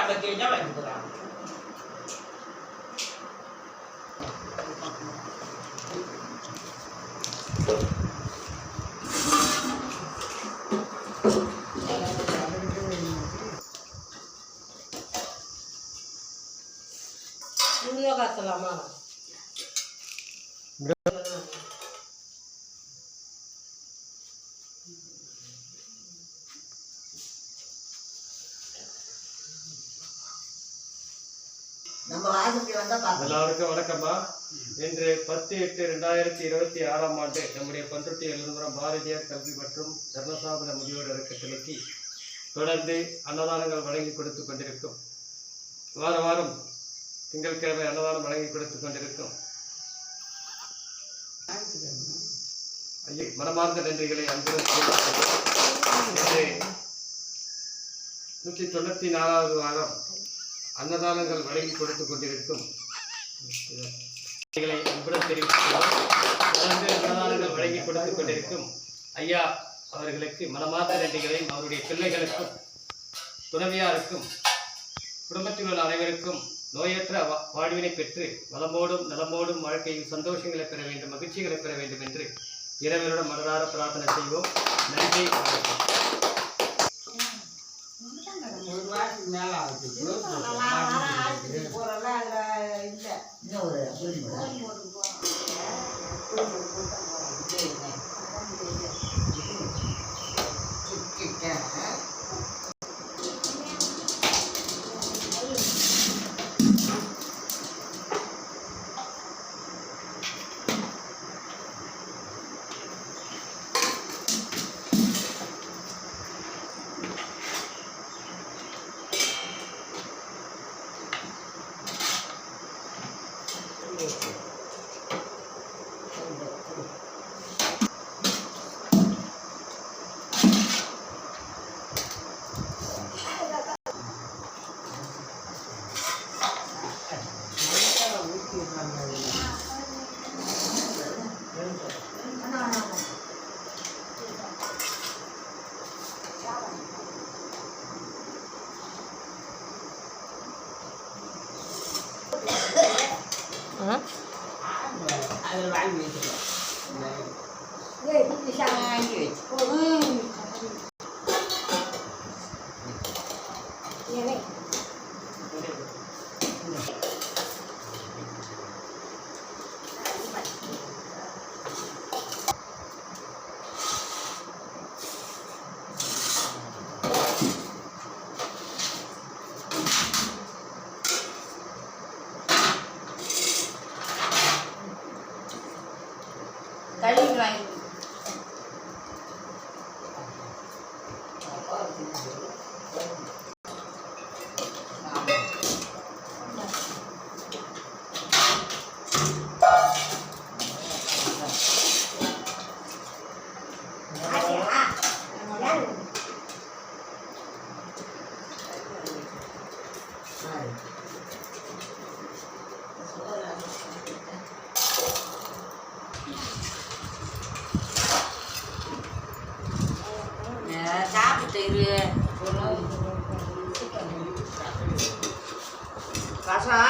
பற்றி வச்சா வாங்கி போகிறான். காத்தலாமா எல்லாருக்கும் வணக்கம்மா. இன்று 10/8/2026 ஆண்டு நம்முடைய பன்ருட்டி எழுதுபுரம் பாரதியார் கல்வி மற்றும் தர்மசாபன முதியோர் அறக்கட்டளைக்கு தொடர்ந்து அன்னதானங்கள் வழங்கி கொடுத்து கொண்டிருக்கும். வாரம் திங்கட்கிழமை அன்னதானம் வழங்கி கொடுத்து கொண்டிருக்கும் மனமார்ந்த நன்றிகளை அன்புடன் 194வது வாரம் அன்னதானங்கள் வழங்கி கொடுத்து கொண்டிருக்கும் அன்புடன் தெரிவித்துள்ளோம். தொடர்ந்து அன்னதானங்கள் வழங்கி கொடுத்து கொண்டிருக்கும் ஐயா அவர்களுக்கு மனமார்ந்த நன்றிகளையும் அவருடைய பிள்ளைகளுக்கும் துணைவியாருக்கும் குடும்பத்தில் உள்ள அனைவருக்கும் நோயற்ற வாழ்வினை பெற்று வளமோடும் நலமோடும் வாழ்க்கையில் சந்தோஷங்களை பெற வேண்டும், மகிழ்ச்சிகளை பெற வேண்டும் என்று இறைவனிடம் மனதார பிரார்த்தனை செய்வோம். நன்றி. ஒரு வாரத்துக்கு மேல ஆகுது. அதில் வாங்கி வச்சுக்கலாம். வாங்கி வச்சு கழுவிக்கலாம். சாப்பிட்டு ரசம்